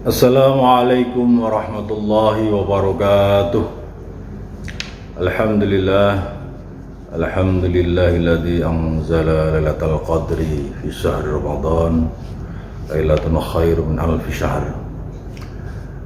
Assalamualaikum warahmatullahi wabarakatuh. Alhamdulillahilladzi anzala lailatal qadri fi syahri Ramadan lailatun khairun min alfi syahr.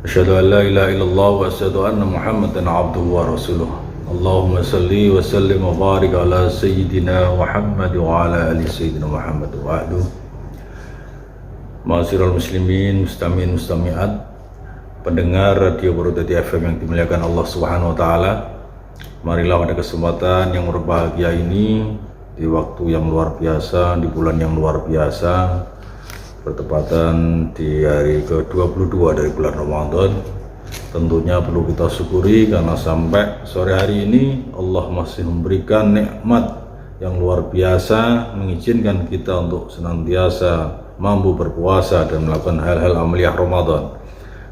Asyhadu an la ilaha illallah wa asyhadu anna Muhammadan abduhu wa rasuluh. Allahumma salli wa sallim wa barik ala sayyidina Muhammad wa ala ali sayyidina Muhammad wa ahlu. Ma'asyiral muslimin, mustami'in mustami'at, pendengar Radio Brodadi FM yang dimuliakan Allah Subhanahu wa taala. Marilah pada kesempatan yang berbahagia ini, di waktu yang luar biasa, di bulan yang luar biasa, bertepatan di hari ke-22 dari bulan Ramadan. Tentunya perlu kita syukuri karena sampai sore hari ini Allah masih memberikan nikmat yang luar biasa, mengizinkan kita untuk senantiasa mampu berpuasa dan melakukan hal-hal amaliyah Ramadan,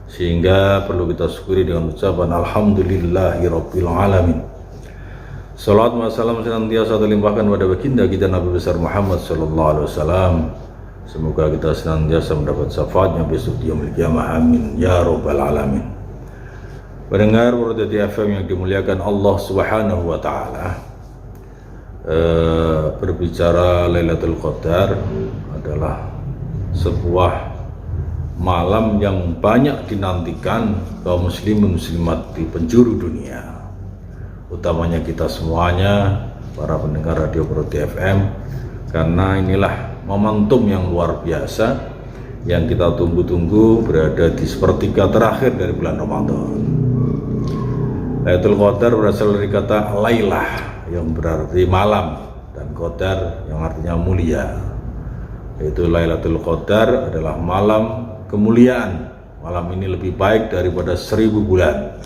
sehingga perlu kita syukuri dengan ucapan alhamdulillahirabbil alamin. Salawat wa salam senantiasa terlimpahkan pada baginda kita Nabi besar Muhammad sallallahu alaihi wasallam. Semoga kita senantiasa mendapat syafaatnya besok di yaumil qiyamah, amin ya rabbal alamin. Pendengar Brodadi FM yang dimuliakan Allah Subhanahu wa taala, berbicara Lailatul Qadar adalah sebuah malam yang banyak dinantikan kaum muslimin muslimat di penjuru dunia, utamanya kita semuanya para pendengar Radio Brodadi FM, karena inilah momentum yang luar biasa yang kita tunggu-tunggu, berada di sepertiga terakhir dari bulan Ramadan. Lailatul Qadar berasal dari kata lailah yang berarti malam, dan qadar yang artinya mulia. Yaitu Lailatul Qadar adalah malam kemuliaan. Malam ini lebih baik daripada 1000 bulan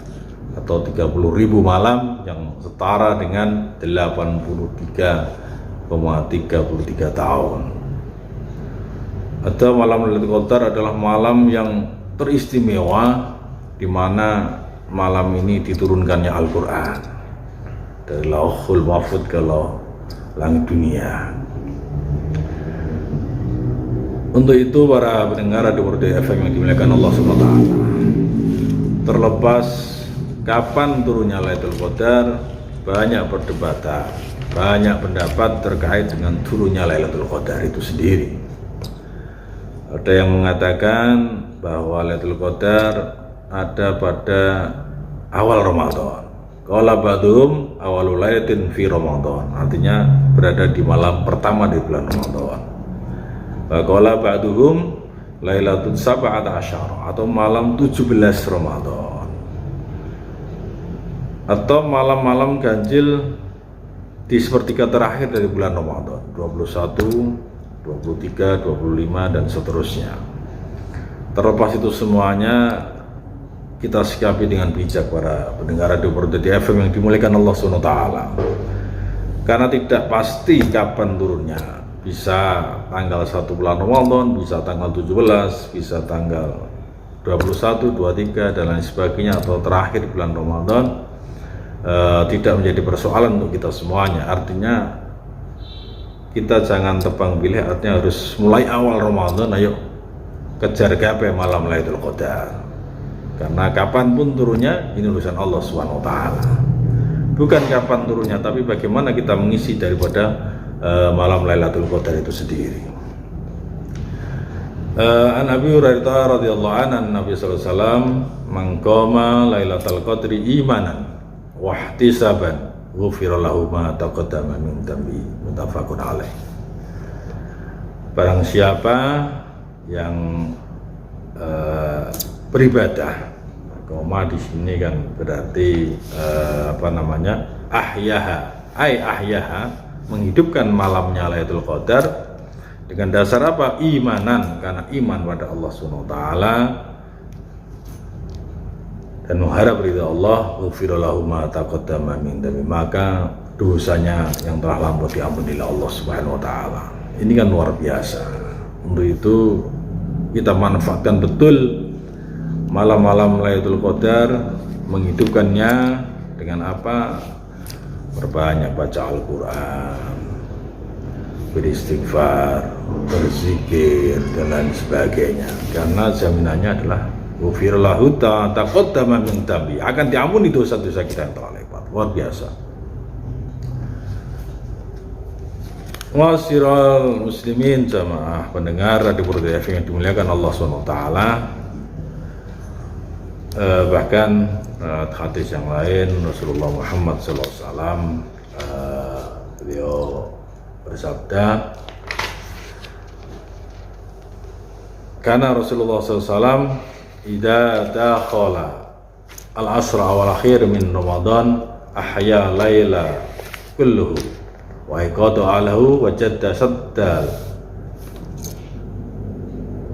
atau 30.000 malam, yang setara dengan 83,33 tahun. Atau malam Lailatul Qadar adalah malam yang teristimewa, di mana malam ini diturunkannya Al-Quran dari Lauhul Mahfuz ke langit dunia. Untuk itu para pendengar Radio Brodadi FM yang dimuliakan Allah SWT, terlepas kapan turunnya Lailatul Qadar, banyak perdebatan, banyak pendapat terkait dengan turunnya Lailatul Qadar itu sendiri. Ada yang mengatakan bahwa Lailatul Qadar ada pada awal Ramadan. Qala ba'dhum awalul lailatin fi Ramadan, artinya berada di malam pertama di bulan Ramadan. Qala ba'dhum lailatul sab'ata asyara, atau malam 17 Ramadan, atau malam-malam ganjil di sepertiga terakhir dari bulan Ramadan, 21, 23, 25 dan seterusnya. Terlepas itu semuanya, kita sikapi dengan bijak para pendengar Radio Brodadi FM yang dimuliakan Allah SWT, karena tidak pasti kapan turunnya. Bisa tanggal 1 bulan Ramadan, bisa tanggal 17, bisa tanggal 21, 23 dan lain sebagainya, atau terakhir bulan Ramadan. Tidak menjadi persoalan untuk kita semuanya. Artinya kita jangan tebang pilih, artinya harus mulai awal Ramadan, ayo kejar gapai malam Lailatul Qadar. Karena kapanpun turunnya, ini urusan Allah SWT. Bukan kapan turunnya, tapi bagaimana kita mengisi daripada malam Lailatul Qadar itu sendiri. An Abi Hurairah radhiyallahu anhu, Nabi sallallahu alaihi wasallam, "Man qama Lailatul Qadri imanan wa ihtisaban, ghufira lahu ma taqaddama min dhanbi." Muttafaqun alaih. Barang siapa yang beribadah, qama di sini kan berarti ahyaha, menghidupkan malamnya Lailatul Qadar dengan dasar apa? Imanan, karena iman pada Allah SWT dan mengharap ridha Allah, ghufira lahu ma taqaddama min dhanbi, maka dosanya yang telah lampau diampuni oleh Allah Subhanahu wa taala. Ini kan luar biasa. Untuk itu kita manfaatkan betul malam-malam Lailatul Qadar, menghidupkannya dengan apa? Perbanyak baca Al-Quran, beristighfar, berzikir dan lain sebagainya, karena jaminannya adalah ghufir lahu taqaddama min dhanbi, akan diampuni dosa-dosa kita yang telah lewat. Luar biasa. Wasiral muslimin, jamaah pendengar Radio Prodai FM yang dimuliakan Allah SWT. Bahkan hadis yang lain Rasulullah Muhammad SAW beliau bersabda, karena Rasulullah SAW idza dakhala al-asra awal akhir min Ramadan ahya laila kulluhu wa iqadu alahu wa jadda saddal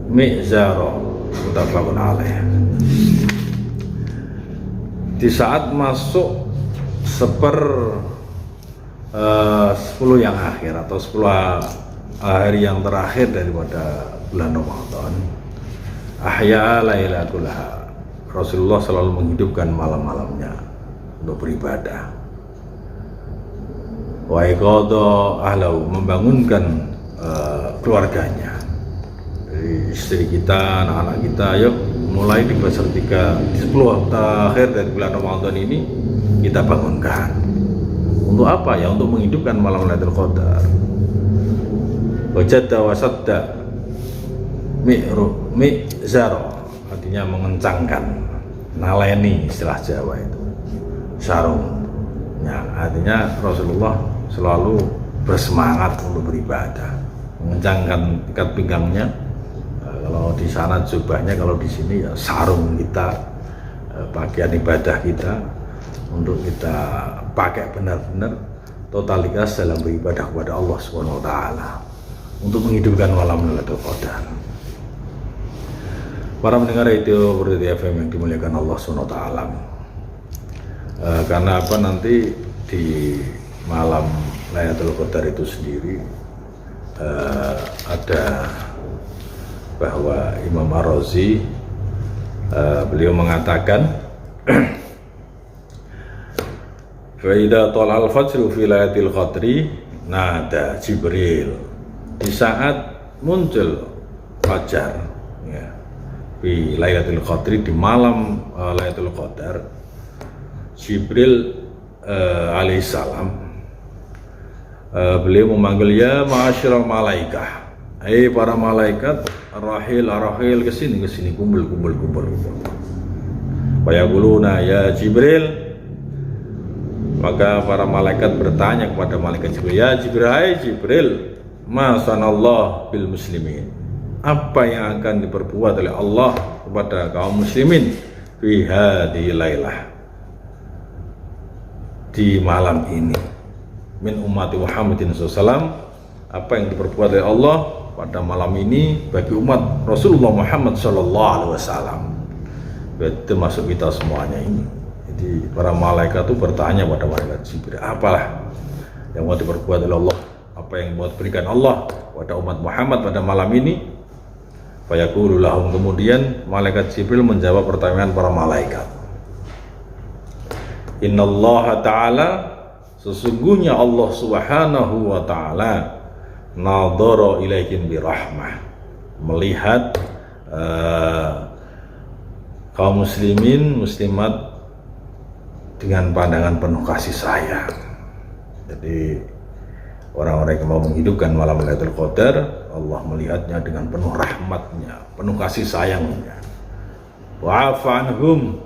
mi'zara, muttafaqun alaih. Di saat masuk 10 yang akhir atau 10 hari yang terakhir daripada bulan Ramadan, ahya laila kullaha, Rasulullah selalu menghidupkan malam-malamnya untuk beribadah. Wa iqadha ahlahu, membangunkan keluarganya, dari istri kita, anak-anak kita. Yuk mulai di fase 3 di 10 terakhir dari bulan Ramadan ini kita bangunkan. Untuk apa ya? Untuk menghidupkan malam Lailatul Qadar. Wajadda wasadda mi'zaro, artinya mengencangkan, naleni istilah Jawa itu, sarung ya, artinya Rasulullah selalu bersemangat untuk beribadah, mengencangkan ikat pinggangnya. Kalau di sana jubahnya, kalau di sini ya sarung kita, pakaian ibadah kita, untuk kita pakai benar-benar totalitas dalam beribadah kepada Allah Subhanahu wa taala, untuk menghidupkan malam Lailatul Qadar. Para pendengar Radio Prodai FM yang dimuliakan Allah Subhanahu wa taala. Karena apa, nanti di malam Lailatul Qadar itu sendiri ada bahwa Imam Ar-Razi beliau mengatakan fa idza tala'al fajru fi lailatul qadri nada Jibril, di saat muncul fajar ya, fi lailatul qadri, di malam Lailatul Qadar, Jibril alaihissalam beliau memanggil, ya ma'asyiral malaikah, hai para malaikat, arahil kesini kumpul. Wa yaquluna ya Jibril, maka para malaikat bertanya kepada malaikat Jibril, ya Jibril, hai Jibril, ma sanallah bil muslimin, apa yang akan diperbuat oleh Allah kepada kaum muslimin fi hadhihi lailah, di malam ini, min ummati Muhammadin SAW, apa yang diperbuat oleh Allah pada malam ini bagi umat Rasulullah Muhammad SAW, termasuk kita semuanya ini. Jadi para malaikat itu bertanya pada malaikat Jibril, apalah yang mau diperbuat oleh Allah, apa yang mau diberikan Allah pada umat Muhammad pada malam ini. Fayaqulu lahum, kemudian malaikat Jibril menjawab pertanyaan para malaikat, innallaha ta'ala, sesungguhnya Allah Subhanahu wa ta'ala, nadhara ilaihim birahmah, melihat kaum muslimin muslimat dengan pandangan penuh kasih sayang. Jadi orang-orang yang mau menghidupkan malam Lailatul Qadar, Allah melihatnya dengan penuh rahmatnya, penuh kasih sayangnya. Wa'afa anhum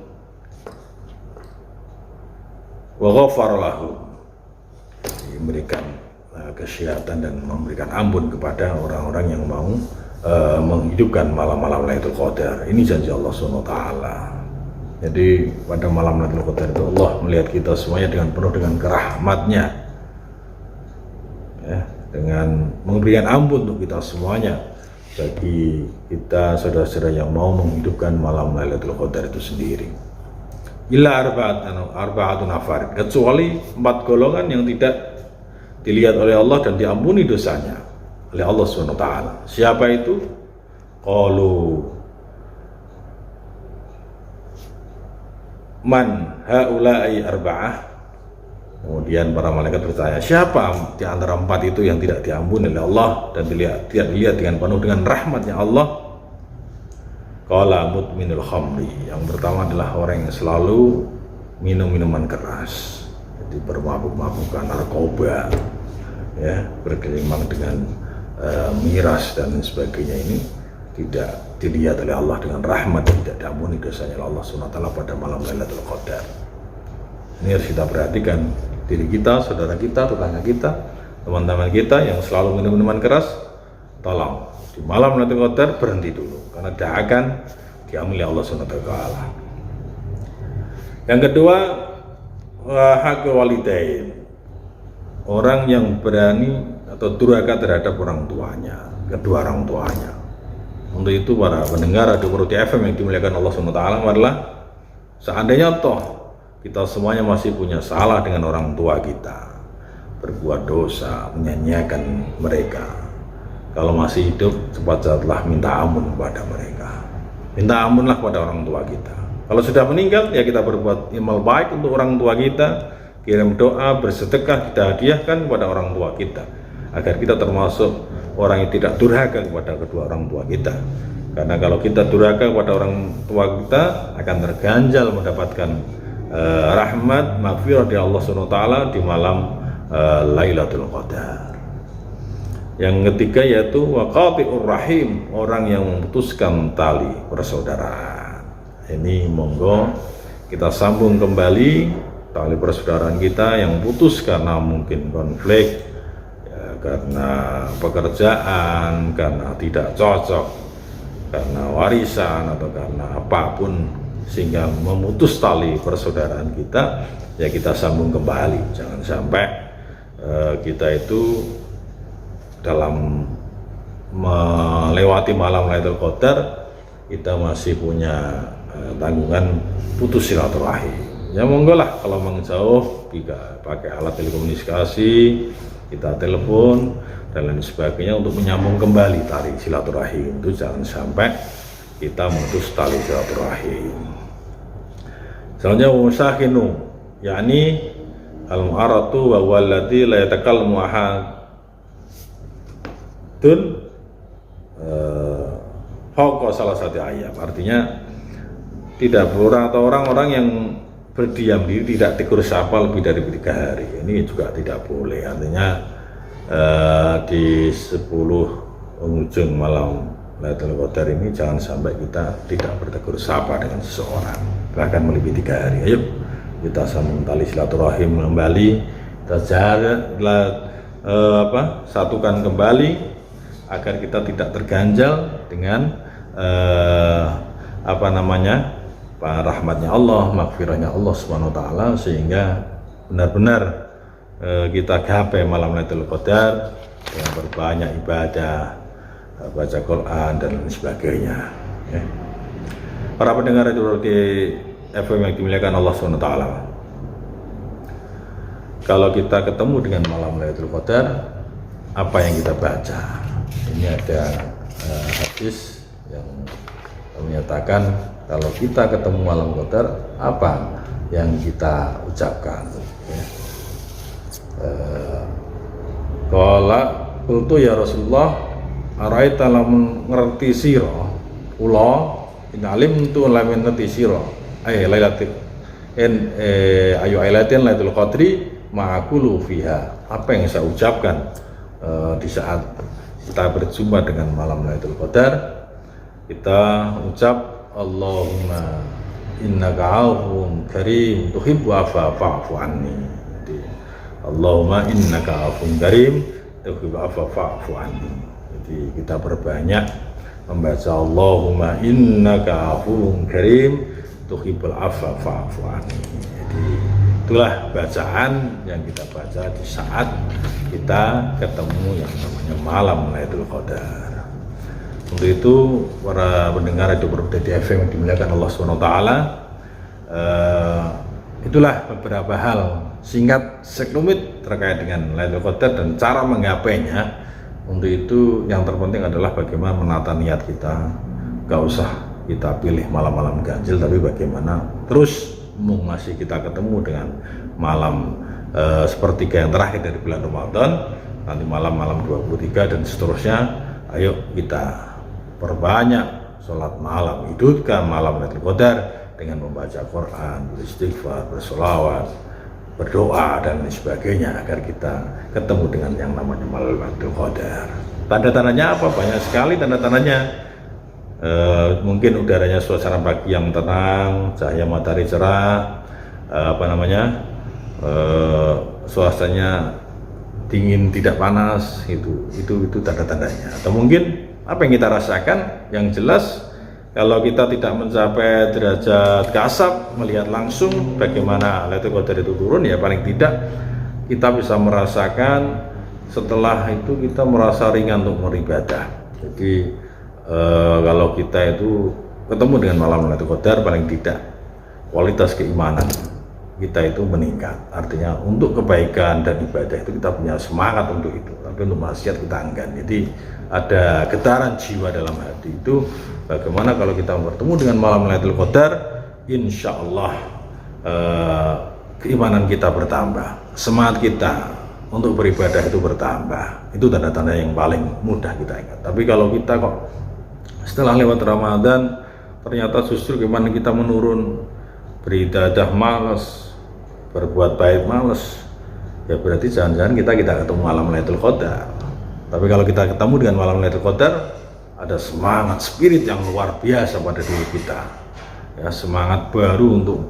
wa ghafar lahum, memberikan kesehatan dan memberikan ampun kepada orang-orang yang mau menghidupkan malam-malam Lailatul Qadar. Ini janji Allah SWT. Jadi pada malam Lailatul Qadar itu Allah melihat kita semuanya dengan penuh dengan kerahmatnya ya, dengan memberikan ampun untuk kita semuanya, bagi kita saudara-saudara yang mau menghidupkan malam Lailatul Qadar itu sendiri. Illa arba'atun nafar, kecuali 4 golongan yang tidak dilihat oleh Allah dan diampuni dosanya oleh Allah SWT. Siapa itu? Qalu man haula'i arba'ah. Kemudian para malaikat bertanya, siapa di antara 4 itu yang tidak diampuni oleh Allah dan tidak dilihat dengan penuh dengan rahmatnya Allah? Qala mudminul khamri, yang pertama adalah orang yang selalu minum minuman keras, jadi bermabuk-mabukan narkoba, ya, bergelimang dengan miras dan sebagainya. Ini tidak dilihat oleh Allah dengan rahmat, tidak diampuni dosanya oleh Allah SWT pada malam Lailatul Qadar. Ini harus kita perhatikan, diri kita, saudara kita, tetangga kita, teman-teman kita yang selalu minum minuman keras, tolong di malam Lailatul Qadar berhenti dulu, karena tidak akan diampuni Allah SWT. Yang kedua, hak walidain, orang yang berani atau durhaka terhadap orang tuanya, kedua orang tuanya. Untuk itu para pendengar Radio Purwodadi FM yang dimuliakan Allah SWT adalah, seandainya toh kita semuanya masih punya salah dengan orang tua kita, berbuat dosa, menyanyiakan mereka, kalau masih hidup cepat-cepatlah minta ampun kepada mereka, minta ampunlah kepada orang tua kita. Kalau sudah meninggal, ya kita berbuat amal baik untuk orang tua kita, kirim doa, bersedekah, kita hadiahkan kepada orang tua kita, agar kita termasuk orang yang tidak durhaka kepada kedua orang tua kita. Karena kalau kita durhaka kepada orang tua kita, akan terganjal mendapatkan rahmat maghfirah dari Allah SWT di malam Lailatul Qadar. Yang ketiga yaitu waqati'ur rahim, orang yang memutuskan tali persaudaraan. Ini monggo kita sambung kembali tali persaudaraan kita yang putus karena mungkin konflik, ya, karena pekerjaan, karena tidak cocok, karena warisan, atau karena apapun, sehingga memutus tali persaudaraan kita, ya kita sambung kembali. Jangan sampai kita itu dalam melewati malam Lailatul Qadar kita masih punya tanggungan putus silaturahim. Ya monggo lah, kalau menjauh bisa pakai alat telekomunikasi, kita telepon dan lain sebagainya untuk menyambung kembali tali silaturahim. Itu jangan sampai kita memutus tali silaturahim. Selanjutnya musahinu, yakni al-mu'aratu wa walladzi la yatakallamu ahadun fauqa salah satu ayat. Artinya tidak berorang atau orang-orang yang berdiam diri, tidak tegur sapa lebih dari 3 hari. Ini juga tidak boleh. Artinya di 10 penghujung malam Lailatul Qadar ini jangan sampai kita tidak bertegur sapa dengan seseorang, bahkan melebihi 3 hari. Ayo kita sambung tali silaturahim kembali, kita satukan kembali agar kita tidak terganjal dengan rahmatnya Allah, maghfirahnya Allah SWT, sehingga benar-benar kita gapai malam Lailatul Qadar yang berbanyak ibadah, baca Quran dan lain sebagainya, ya. Para pendengar Radio FM yang dimuliakan Allah SWT, kalau kita ketemu dengan malam Lailatul Qadar, apa yang kita baca? Ini ada hadis yang menyatakan kalau kita ketemu malam Qadar, apa yang kita ucapkan, ya. Qala qultu ya Rasulullah araita lamun ngerti sira kula in alimtu lamun ngerti sira lailatul ayu ailatin Lailatul Qadri ma'akulu fiha, apa yang saya ucapkan di saat kita berjumpa dengan malam Lailatul Qadar. Kita ucap Allahumma innaka afun karim tuhibbu afwa fa'fu anni. Allahumma innaka afun karim tuhibbu afwa fa'fu anni. Jadi kita perbanyak membaca Allahumma innaka afun karim tuhibbul afwa fa'fu anni. Jadi itulah bacaan yang kita baca di saat kita ketemu yang namanya malam Lailatul Qadar. Untuk itu para pendengar Radio Purwodadi FM yang dimuliakan Allah SWT, itulah beberapa hal singkat sekelumit terkait dengan Lailatul Qadar dan cara menggapainya. Untuk itu yang terpenting adalah bagaimana menata niat kita. Gak usah kita pilih malam-malam ganjil, tapi bagaimana terus masih kita ketemu dengan malam sepertiga yang terakhir dari bulan Ramadan, nanti malam-malam 23 dan seterusnya. Ayo kita perbanyak sholat malam, hidupkan malam Lailatul Qadar dengan membaca Quran, beristighfar, bersolawat, berdoa dan lain sebagainya agar kita ketemu dengan yang namanya malam Lailatul Qadar. Tanda-tandanya apa? Banyak sekali tanda-tandanya. Mungkin udaranya suasana pagi yang tenang, cahaya matahari cerah, suasananya dingin tidak panas, itu tanda-tandanya. Atau mungkin apa yang kita rasakan, yang jelas kalau kita tidak mencapai derajat kasab melihat langsung bagaimana Lailatul Qadar itu turun, ya paling tidak kita bisa merasakan setelah itu kita merasa ringan untuk beribadah. Jadi kalau kita itu ketemu dengan malam Lailatul Qadar, paling tidak kualitas keimanan kita itu meningkat. Artinya untuk kebaikan dan ibadah itu kita punya semangat untuk itu, tapi untuk maksiat kita enggan. Jadi ada getaran jiwa dalam hati itu. Bagaimana kalau kita bertemu dengan malam Lailatul Qadar, insya Allah keimanan kita bertambah, semangat kita untuk beribadah itu bertambah. Itu tanda-tanda yang paling mudah kita ingat. Tapi kalau kita kok setelah lewat Ramadan ternyata justru keimanan kita menurun, beribadah malas, berbuat baik malas, ya berarti jangan-jangan kita ketemu malam Lailatul Qadar. Tapi kalau kita ketemu dengan malam Lailatul Qadar, ada semangat spirit yang luar biasa pada diri kita, ya, semangat baru untuk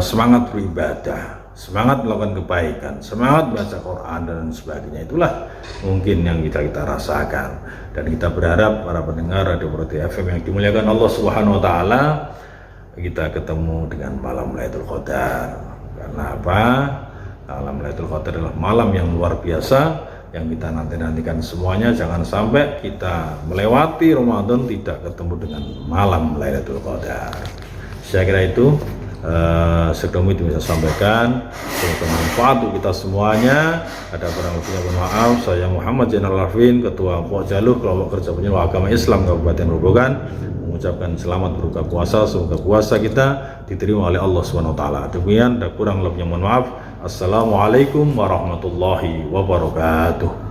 semangat beribadah, semangat melakukan kebaikan, semangat baca Quran dan sebagainya. Itulah mungkin yang kita rasakan. Dan kita berharap para pendengar Radio Pro FM yang dimuliakan Allah Subhanahu wa taala, kita ketemu dengan malam Lailatul Qadar. Karena apa? Malam Lailatul Qadar adalah malam yang luar biasa yang kita nantikan semuanya. Jangan sampai kita melewati Ramadan tidak ketemu dengan malam Lailatul Qadar. Saya kira itu sebelum itu bisa sampaikan, semoga bermanfaat untuk kita semuanya. Ada kurang lebihnya mohon maaf. Saya Muhammad Zainal Arifin, Ketua Pok Jaluh Kelompok Kerja Penyuluh Agama Islam Kabupaten Grobogan, mengucapkan selamat berbuka puasa. Semoga puasa kita diterima oleh Allah Subhanahu wa taala. Demikian, ada kurang lebihnya mohon maaf. Assalamualaikum warahmatullahi wabarakatuh.